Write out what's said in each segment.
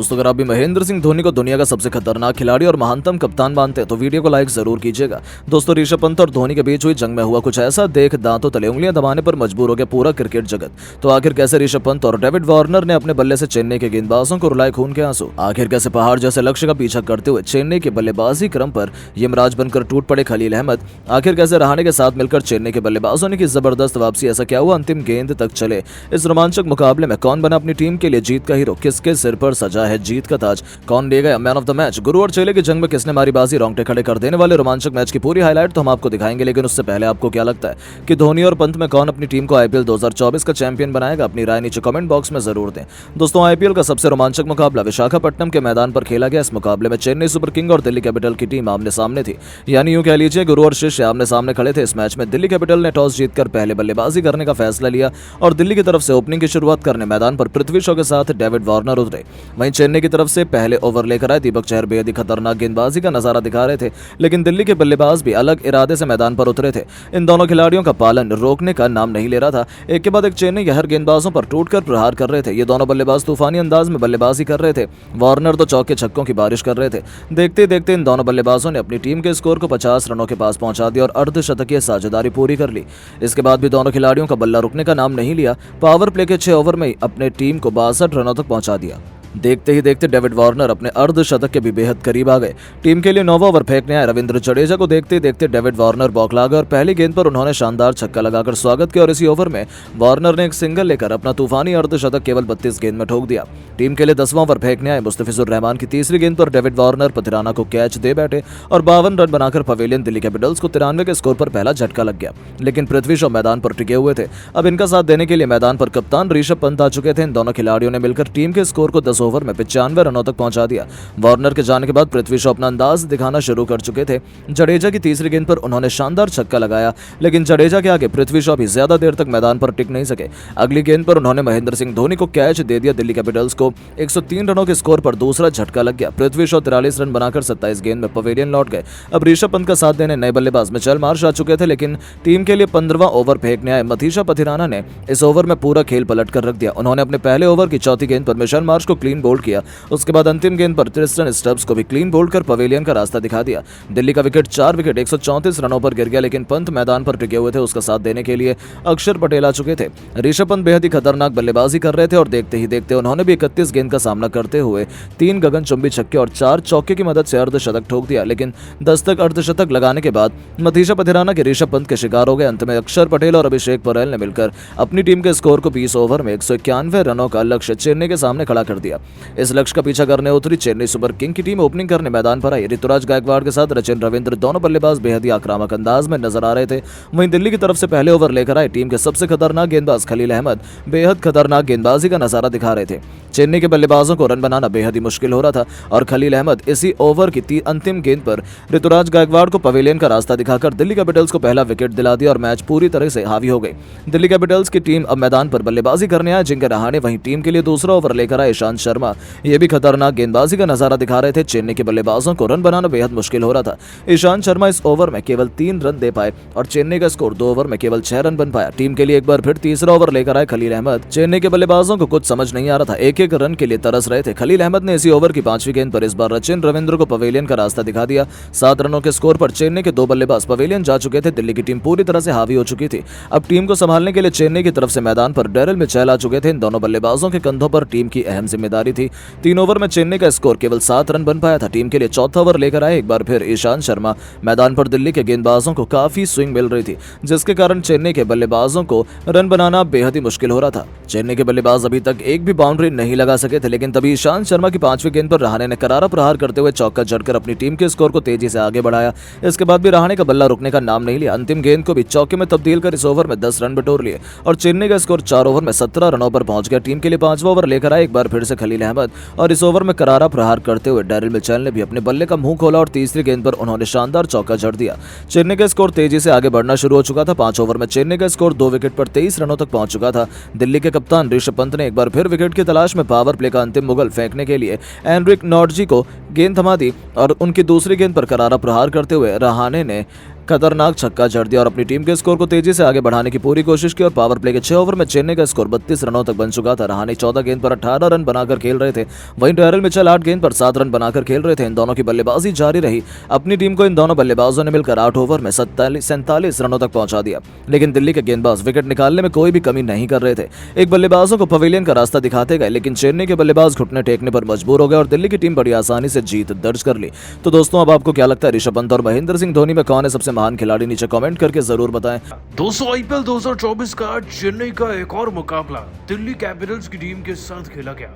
दोस्तों, अगर आप भी महेंद्र सिंह धोनी को दुनिया का सबसे खतरनाक खिलाड़ी और महानतम कप्तान मानते हैं तो वीडियो को लाइक जरूर कीजिएगा। दोस्तों, ऋषभ पंत और धोनी के बीच हुई जंग में हुआ कुछ ऐसा देख दांतों तले उंगलियां दबाने पर मजबूर हो गया पूरा क्रिकेट जगत। तो आखिर कैसे ऋषभ पंत और डेविड वार्नर ने अपने बल्ले से चेन्नई के गेंदबाजों को रुलाए खून के आंसू। आखिर कैसे पहाड़ जैसे लक्ष्य का पीछा करते हुए चेन्नई के बल्लेबाजी क्रम पर यमराज बनकर टूट पड़े खलील अहमद। आखिर कैसे रहाणे के साथ मिलकर चेन्नई के बल्लेबाजों ने की जबरदस्त वापसी, ऐसा क्या हुआ अंतिम गेंद तक चले। इस रोमांचक मुकाबले में कौन बना अपनी टीम के लिए जीत का हीरो, किसके सिर पर सजा है जीत का ताज, कौन ले गया मैन ऑफ द मैच। गुरु और चेले की जंग में किसने मारी बाजी, रोंगटे खड़े कर देने वाले रोमांचक मैच की पूरी हाईलाइट तो हम आपको दिखाएंगे, लेकिन उससे पहले आपको क्या लगता है कि धोनी और पंत में कौन अपनी टीम को आईपीएल 2024 का चैंपियन बनाएगा? अपनी राय नीचे कमेंट बॉक्स में जरूर दें। दोस्तों, आईपीएल का सबसे रोमांचक मुकाबला विशाखापट्टनम के मैदान पर खेला गया। इस मुकाबले में चेन्नई सुपर किंग और दिल्ली कैपिटल की टीम आमने सामने थी, यानी यूं कह लीजिए गुरु और शिष्य आमने सामने खड़े थे। इस मैच में दिल्ली कैपिटल ने टॉस जीतकर पहले बल्लेबाजी करने का फैसला लिया और दिल्ली की तरफ से ओपनिंग की शुरुआत करने मैदान पर पृथ्वी शॉ के साथ डेविड वार्नर उतरे। वहीं चेन्नई की तरफ से पहले ओवर लेकर आए दीपक चहर बेहद ही खतरनाक गेंदबाजी का नजारा दिखा रहे थे, लेकिन दिल्ली के बल्लेबाज भी अलग इरादे से मैदान पर उतरे थे। इन दोनों खिलाड़ियों का पालन रोकने का नाम नहीं ले रहा था। एक के बाद एक चेन्नई के हर गेंदबाजों पर टूटकर प्रहार कर रहे थे। ये दोनों बल्लेबाज तूफानी अंदाज में बल्लेबाजी कर रहे थे। वार्नर तो चौके छक्कों की बारिश कर रहे थे। देखते देखते इन दोनों बल्लेबाजों ने अपनी टीम के स्कोर को 50 रनों के पास पहुंचा दिया और अर्धशतकीय साझेदारी पूरी कर ली। इसके बाद भी दोनों खिलाड़ियों का बल्ला रुकने का नाम नहीं लिया। पावर प्ले के 6 ओवर में अपने टीम को 62 रनों तक पहुंचा दिया। देखते ही देखते डेविड वार्नर अपने अर्धशतक के भी बेहद करीब आ गए। टीम के लिए 9वां ओवर फेंकने आए रविंद्र जडेजा को देखते ही देखते डेविड वार्नर बौखला गए और पहली गेंद पर उन्होंने शानदार छक्का लगाकर स्वागत किया और इसी ओवर में वार्नर ने एक सिंगल लेकर अपना तूफानी अर्धशतक केवल 32 गेंद में ठोक दिया। टीम के लिए 10वां ओवर फेंकने आए मुस्तफिजुर रहमान की तीसरी गेंद पर डेविड वार्नर पथिराना को कैच दे बैठे और 52 रन बनाकर पवेलियन दिल्ली कैपिटल्स को 93 के स्कोर पर पहला झटका लग गया। लेकिन पृथ्वी शॉ मैदान पर टिके हुए थे। अब इनका साथ देने के लिए मैदान पर कप्तान ऋषभ पंत आ चुके थे। इन दोनों खिलाड़ियों ने मिलकर टीम के स्कोर को 10 ओवर में 95 रनों तक पहुंचा दिया। वार्नर के जाने के बाद पृथ्वी शॉ अपना अंदाज दिखाना शुरू कर चुके थे। जडेजा की तीसरी गेंद पर उन्होंने शानदार छक्का लगाया, लेकिन जडेजा के आगे पृथ्वी शॉ भी ज्यादा देर तक मैदान पर टिक नहीं सके। अगली गेंद पर उन्होंने महेंद्र सिंह धोनी को कैच दे दिया। दिल्ली कैपिटल्स को 103 रनों के स्कोर पर दूसरा झटका लग गया। पृथ्वी शॉ 43 रन बनाकर 27 गेंद में पवेलियन लौट गए। अब ऋषभ पंत का साथ देने नए बल्लेबाज मिचेल मार्श आ चुके थे, लेकिन टीम के लिए 15वां ओवर फेंकने आए मथीशा पथिराना ने इस ओवर में पूरा खेल पलट कर रख दिया। उन्होंने अपने पहले ओवर की चौथी गेंद पर मिचेल मार्श को क्लीन बोल्ड किया। उसके बाद अंतिम गेंद पर ट्रिस्टन स्टब्स को भी क्लीन बोल्ड कर पवेलियन का रास्ता दिखा दिया। दिल्ली का विकेट 4 विकेट 134 रनों पर गिर गया, लेकिन पंत मैदान पर टिके हुए थे। उसका साथ देने के लिए अक्षर पटेल आ चुके थे। ऋषभ पंत बेहद ही खतरनाक बल्लेबाजी कर रहे थे और देखते ही देखते उन्होंने भी 31 गेंद का सामना करते हुए 3 गगनचुंबी छक्के और 4 चौके की मदद से अर्धशतक ठोक दिया। लेकिन 10 तक अर्धशतक लगाने के बाद मथीशा पथिराना के ऋषभ पंत के शिकार हो गए। अंत में अक्षर पटेल और अभिषेक परेल ने मिलकर अपनी टीम के स्कोर को 20 ओवर में 191 रनों का लक्ष्य चेन्नई के सामने खड़ा कर दिया। इस लक्ष्य का पीछा करने उतरी चेन्नई सुपर किंग की टीम ओपनिंग करने मैदान पर आई। ऋतुराज गायकवाड़ के साथ रचिन रविंद्र दोनों बल्लेबाज बेहद ही आक्रामक अंदाज में नजर आ रहे थे। वहीं दिल्ली की तरफ से पहले ओवर लेकर आए टीम के सबसे खतरनाक गेंदबाज खलील अहमद बेहद खतरनाक गेंदबाजी का नजारा दिखा रहे थे। चेन्नई के बल्लेबाजों को रन बनाना बेहद ही मुश्किल हो रहा था और खलील अहमद इसी ओवर की अंतिम गेंद पर ऋतुराज गायकवाड़ को पवेलियन का रास्ता दिखाकर दिल्ली कैपिटल्स को पहला विकेट दिला दिया और मैच पूरी तरह से हावी हो गई। दिल्ली कैपिटल्स की टीम अब मैदान पर बल्लेबाजी करने आए जिनके रहाणे। वहीं टीम के लिए दूसरा ओवर लेकर आए ईशांत शर्मा, ये भी खतरनाक गेंदबाजी का नजारा दिखा रहे थे। चेन्नई के बल्लेबाजों को रन बनाना बेहद मुश्किल हो रहा था। ईशांत शर्मा इस ओवर में केवल 3 रन दे पाए और चेन्नई का स्कोर 2 ओवर में केवल 6 रन बन पाया। टीम के लिए एक बार फिर तीसरा ओवर लेकर आए खलील अहमद। चेन्नई के बल्लेबाजों को कुछ समझ नहीं आ रहा था, एक एक रन के लिए तरस रहे थे। खलील अहमद ने इसी ओवर की 5वीं गेंद पर इस बार रचिन रविंद्र को पवेलियन का रास्ता दिखा दिया। 7 रनों के स्कोर पर चेन्नई के 2 बल्लेबाज पवेलियन जा चुके थे। दिल्ली की टीम पूरी तरह से हावी हो चुकी थी। अब टीम को संभालने के लिए चेन्नई की तरफ से मैदान पर डेरिल मिचेल आ चुके थे। इन दोनों बल्लेबाजों के कंधों पर टीम की अहम जिम्मेदारी थी। 3 ओवर में चेन्नई का स्कोर केवल 7 रन बन पाया था। टीम के लिए चौथा ओवर लेकर आए एक बार फिर ईशांत शर्मा। मैदान पर दिल्ली के गेंदबाजों को काफी स्विंग मिल रही थी, जिसके कारण चेन्नई के बल्लेबाजों को रन बनाना बेहद ही मुश्किल हो रहा था। चेन्नई के बल्लेबाज अभी तक एक भी बाउंड्री नहीं लगा सके थे, लेकिन तभी ईशांत शर्मा की 5वीं गेंद पर रहाणे ने करारा प्रहार करते हुए चौका जड़कर अपनी टीम के स्कोर को तेजी से आगे बढ़ाया। इसके बाद भी रहाणे का बल्ला रुकने का नाम नहीं लिया। अंतिम गेंद को भी चौके में तब्दील कर इस ओवर में 10 रन बटोर लिए और चेन्नई का स्कोर 4 ओवर में 17 रनों पर पहुंच गया। टीम के लिए 5वां ओवर लेकर आए एक बार फिर से खलील अहमद और इस ओवर में करारा प्रहार करते हुए डेरिल मिचेल ने भी अपने बल्ले का मुंह खोला और तीसरी गेंद पर उन्होंने शानदार चौका जड़ दिया। चेन्नई का स्कोर तेजी से आगे बढ़ना शुरू हो चुका था। 5 ओवर में चेन्नई का स्कोर 2 विकेट पर 23 रनों तक पहुंच चुका था। दिल्ली के कप्तान ऋषभ पंत ने एक बार फिर विकेट की तलाश में पावर प्ले का अंतिम मुगल फेंकने के लिए एनरिक नॉर्टजी को गेंद थमा दी और उनकी दूसरी गेंद पर करारा प्रहार करते हुए रहाणे ने खतरनाक छक्का जड़ दिया और अपनी टीम के स्कोर को तेजी से आगे बढ़ाने की पूरी कोशिश की। और पावर प्ले के 6 ओवर में चेन्नई का स्कोर 32 रनों तक बन चुका था। रहाणे 14 गेंद पर 18 रन बनाकर खेल रहे थे, वहीं डेरिल मिचेल 8 गेंद पर 7 रन बनाकर खेल रहे थे। इन दोनों की बल्लेबाजी जारी रही। अपनी टीम को इन दोनों बल्लेबाजों ने मिलकर 8 ओवर में 47 रनों तक पहुंचा दिया, लेकिन दिल्ली के गेंदबाज विकेट निकालने में कोई भी कमी नहीं कर रहे थे। एक बल्लेबाजों को पवेलियन का रास्ता दिखाते गए, लेकिन चेन्नई के बल्लेबाज घुटने टेकने पर मजबूर हो गए और दिल्ली की टीम बड़ी आसानी से जीत दर्ज कर ली। तो दोस्तों, अब आपको क्या लगता है, ऋषभ पंत और महेंद्र सिंह धोनी में कौन है सबसे महान खिलाड़ी? नीचे कमेंट करके जरूर बताएं। दोस्तों, आईपीएल 2024 का चेन्नई का एक और मुकाबला दिल्ली कैपिटल्स की टीम के साथ खेला गया।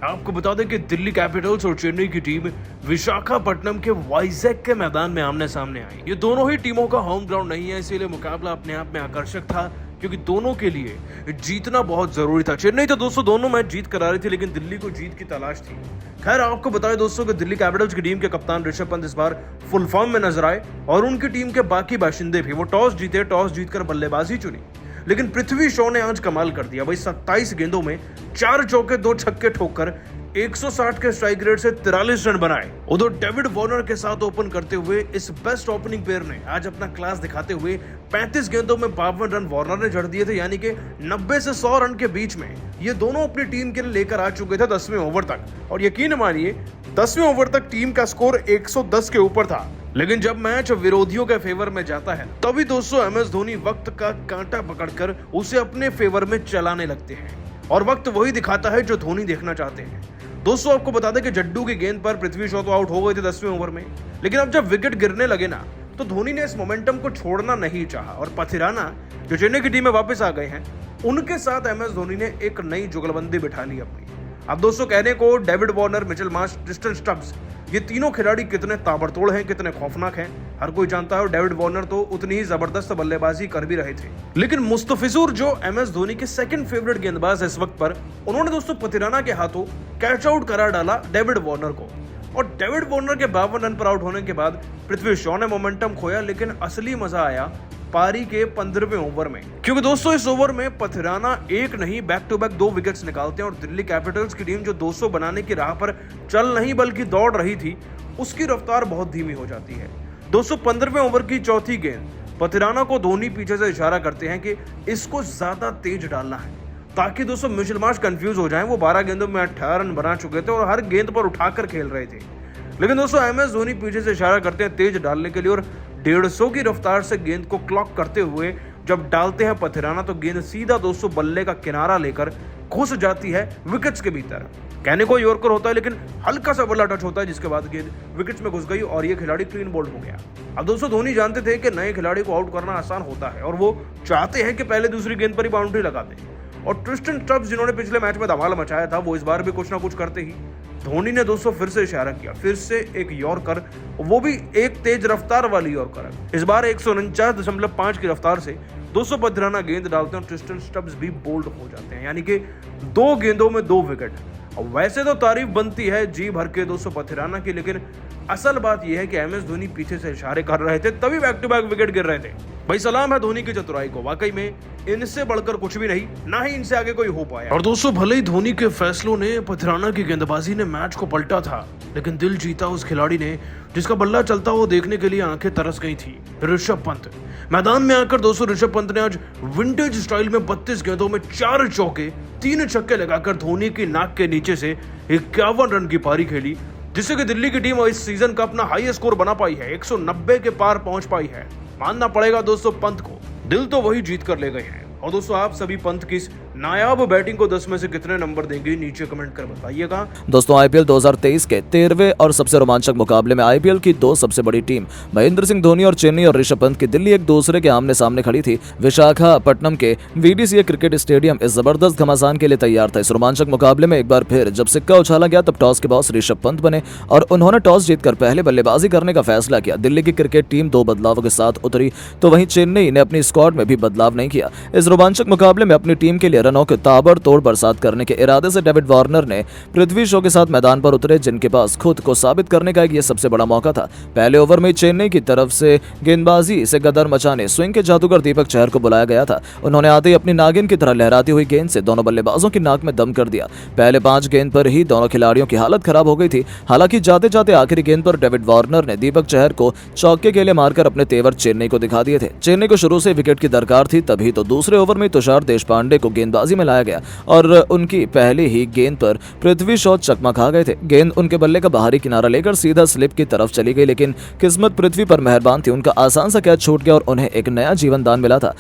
आपको बता दें कि दिल्ली कैपिटल्स और चेन्नई की टीम विशाखापट्टनम के वाइजैक के मैदान में आमने सामने आई। ये दोनों ही टीमों का होम ग्राउंड नहीं है, इसीलिए मुकाबला अपने आप में आकर्षक था, क्योंकि दोनों के लिए जीतना बहुत जरूरी था। चेन्नई तो दोस्तों दोनों मैच जीत कर आ रही थी, लेकिन दिल्ली को जीत की तलाश थी। खैर, आपको बताएं दोस्तों कि दिल्ली कैपिटल्स की टीम के कप्तान ऋषभ पंत इस बार फुल फॉर्म में नजर आए और उनकी टीम के बाकी बाशिंदे भी। वो टॉस जीतकर बल्लेबाजी चुनी, लेकिन पृथ्वी शॉ ने आज कमाल कर दिया। भाई 27 गेंदों में 4 चौके 2 छक्के ठोककर 160 के स्ट्राइक रेट से 43 रन बनाए। उधर डेविड वार्नर के साथ ओपन करते हुए इस बेस्ट ओपनिंग पेयर ने आज अपना क्लास दिखाते हुए 35 गेंदों में 52 रन वार्नर ने जड़ दिए थे, यानी कि 90 से 100 रन के बीच में ये दोनों अपनी टीम के लिए लेकर आ चुके थे 10वें ओवर तक। और यकीन मानिए 10वें ओवर तक टीम का स्कोर 110 के ऊपर था। लेकिन जब मैच विरोधियों के फेवर में जाता है, तभी दोस्तों MS धोनी वक्त का कांटा पकड़कर उसे अपने फेवर में चलाने लगते हैं, और वक्त वही दिखाता है जो धोनी देखना चाहते हैं। दोस्तों, आपको बता दें कि जड्डू की गेंद पर पृथ्वी शॉ तो आउट हो गए थे 10वें ओवर में, लेकिन अब जब विकेट गिरने लगे ना, तो धोनी ने इस मोमेंटम को छोड़ना नहीं चाहा और पथिराना जो चेन्नई की टीम में वापस आ गए हैं, उनके साथ MS धोनी ने एक नई जुगलबंदी बिठा ली अपनी। अब दोस्तों, कहने को David Warner, Mitchell Marsh, Tristan Stubbs, ये तीनों खिलाड़ी कितने ताबड़तोड़ हैं, कितने खौफनाक हैं, हर कोई जानता है। और डेविड वार्नर तो उतनी ही जबरदस्त बल्लेबाजी कर भी रहे थे। लेकिन मुस्तफिजुर जो MS धोनी के सेकंड फेवरेट गेंदबाज है इस वक्त पर, उन्होंने दोस्तों पथिराना के हाथों कैच आउट करार डाला डेविड वार्नर को। और डेविड वार्नर के 52 रन पर आउट होने के बाद पृथ्वी शॉ ने मोमेंटम खोया, लेकिन असली मजा आया पारी के 15वें ओवर में, क्योंकि दोस्तों इस ओवर में पथिराना एक नहीं बैक टू बैक 2 विकेट्स निकालते हैं और दिल्ली कैपिटल्स की टीम जो 200 बनाने की राह पर चल नहीं बल्कि दौड़ रही थी, उसकी रफ्तार बहुत धीमी हो जाती है। दोस्तों 15वें ओवर की चौथी गेंद पथिराना को धोनी पीछे से इशारा करते हैं कि इसको ज्यादा तेज डालना है, ताकि दोस्तों मिचेल मार्श कंफ्यूज हो जाएं। वो 12 गेंदों में 18 रन बना चुके थे और हर गेंद पर उठाकर खेल रहे थे। लेकिन दोस्तों MS धोनी पीछे से इशारा करते हैं तेज डालने के लिए, और 150 की रफ्तार से गेंद को क्लॉक करते हुए जब डालते हैं पथिराना, तो गेंद सीधा दोस्तों बल्ले का किनारा लेकर घुस जाती है विकेट्स के भीतर। कहने को यॉर्कर होता है, लेकिन हल्का सा बल्ला टच होता है, जिसके बाद गेंद विकेट्स में घुस गई और ये खिलाड़ी क्लीन बोल्ड हो गया। अब दोस्तों धोनी जानते थे कि नए खिलाड़ी को आउट करना आसान होता है, और वो चाहते हैं कि पहले दूसरी गेंद पर ही बाउंड्री लगा दें। और ट्रिस्टन स्टब्स, जिन्होंने पिछले मैच में धमाल मचाया था, वो इस बार भी कुछ ना कुछ करते ही धोनी ने दोस्तों फिर से इशारा किया, फिर से एक यॉर्कर, वो भी एक तेज रफ्तार वाली यॉर्कर। इस बार 149.5 की रफ्तार से 200 पथिराना गेंद डालते हैं और ट्रिस्टन स्टब्स भी बोल्ड हो जाते हैं, यानी कि 2 गेंदों में 2 विकेट। अब वैसे तो तारीफ बनती है जी भर के 200 पथिराना की, लेकिन असल बात यह है कि MS धोनी पीछे से इशारे कर रहे थे, तभी बैक टू बैक विकेट गिर रहे थे। भाई सलाम है धोनी की चतुराई को, वाकई में इनसे बढ़कर कुछ भी नहीं, ना ही इनसे आगे कोई हो पाया। और दोस्तों भले ही धोनी के फैसलों ने, पथिराना की गेंदबाजी ने मैच को पलटा था, लेकिन दिल जीता उस खिलाड़ी ने जिसका बल्ला चलता वो देखने के लिए आंखें तरस गई थी, ऋषभ पंत। मैदान में आकर दोस्तों ऋषभ पंत ने आज विंटेज स्टाइल में 32 गेंदों में 4 चौके 3 छक्के लगाकर धोनी की नाक के नीचे से 51 रन की पारी खेली, जिससे कि दिल्ली की टीम इस सीजन का अपना हाईएस्ट स्कोर बना पाई है, 190 के पार पहुंच पाई है। मानना पड़ेगा दोस्तों पंत को, दिल तो वही जीत कर ले गए हैं। और दोस्तों आप सभी पंत की इस नायाब बैटिंग को 10 में से कितने नंबर देंगे, नीचे कमेंट कर बताइएगा। दोस्तों IPL 2023 के 13वें और सबसे रोमांचक मुकाबले में IPL की 2 सबसे बड़ी टीम महेंद्र सिंह धोनी और चेन्नई और ऋषभ पंत की दिल्ली एक दूसरे के आमने सामने खड़ी थी। विशाखापट्टनम के VDCA क्रिकेट स्टेडियम इस जबरदस्त घमासान के लिए तैयार था। इस रोमांचक मुकाबले में एक बार फिर जब सिक्का उछाला गया, तब टॉस के बॉस ऋषभ पंत बने और उन्होंने टॉस जीतकर पहले बल्लेबाजी करने का फैसला किया। दिल्ली की क्रिकेट टीम 2 बदलावों के साथ उतरी, तो वहीं चेन्नई ने अपनी स्क्वाड में भी बदलाव नहीं किया। इस रोमांचक मुकाबले में अपनी टीम के लिए के रनों के ताबड़तोड़ बरसात करने के इरादे से डेविड वार्नर ने पृथ्वी शॉ के साथ मैदान पर उतरे, जिनके पास खुद को साबित करने का ये सबसे बड़ा मौका था। पहले ओवर में चेन्नई की तरफ से गेंदबाजी से गदर मचाने स्विंग के जादूगर दीपक चहर को बुलाया गया था। उन्होंने आते ही अपनी नागिन की तरह लहराती हुई गेंद से दोनों बल्लेबाजों की नाक में दम कर दिया। पहले 5 गेंद पर ही दोनों खिलाड़ियों की हालत खराब हो गई थी। हालांकि जाते जाते आखिरी गेंद पर डेविड वार्नर ने दीपक चहर को चौके के लिए मारकर अपने तेवर चेन्नई को दिखा दिए थे। चेन्नई को शुरू से विकेट की दरकार थी, तभी तो दूसरे ओवर में तुषार देशपांडे को गेंदबाजी में लाया गया और उनकी पहली ही गेंद पर पृथ्वी शॉ चकमा खा गए थे। गेंद उनके बल्ले का बाहरी किनारा लेकर सीधा स्लिप की तरफ चली गई, लेकिन किस्मत पृथ्वी पर मेहरबान थी। उनका आसान सा कैच छूट गया और उन्हें एक नया जीवन दान मिला था।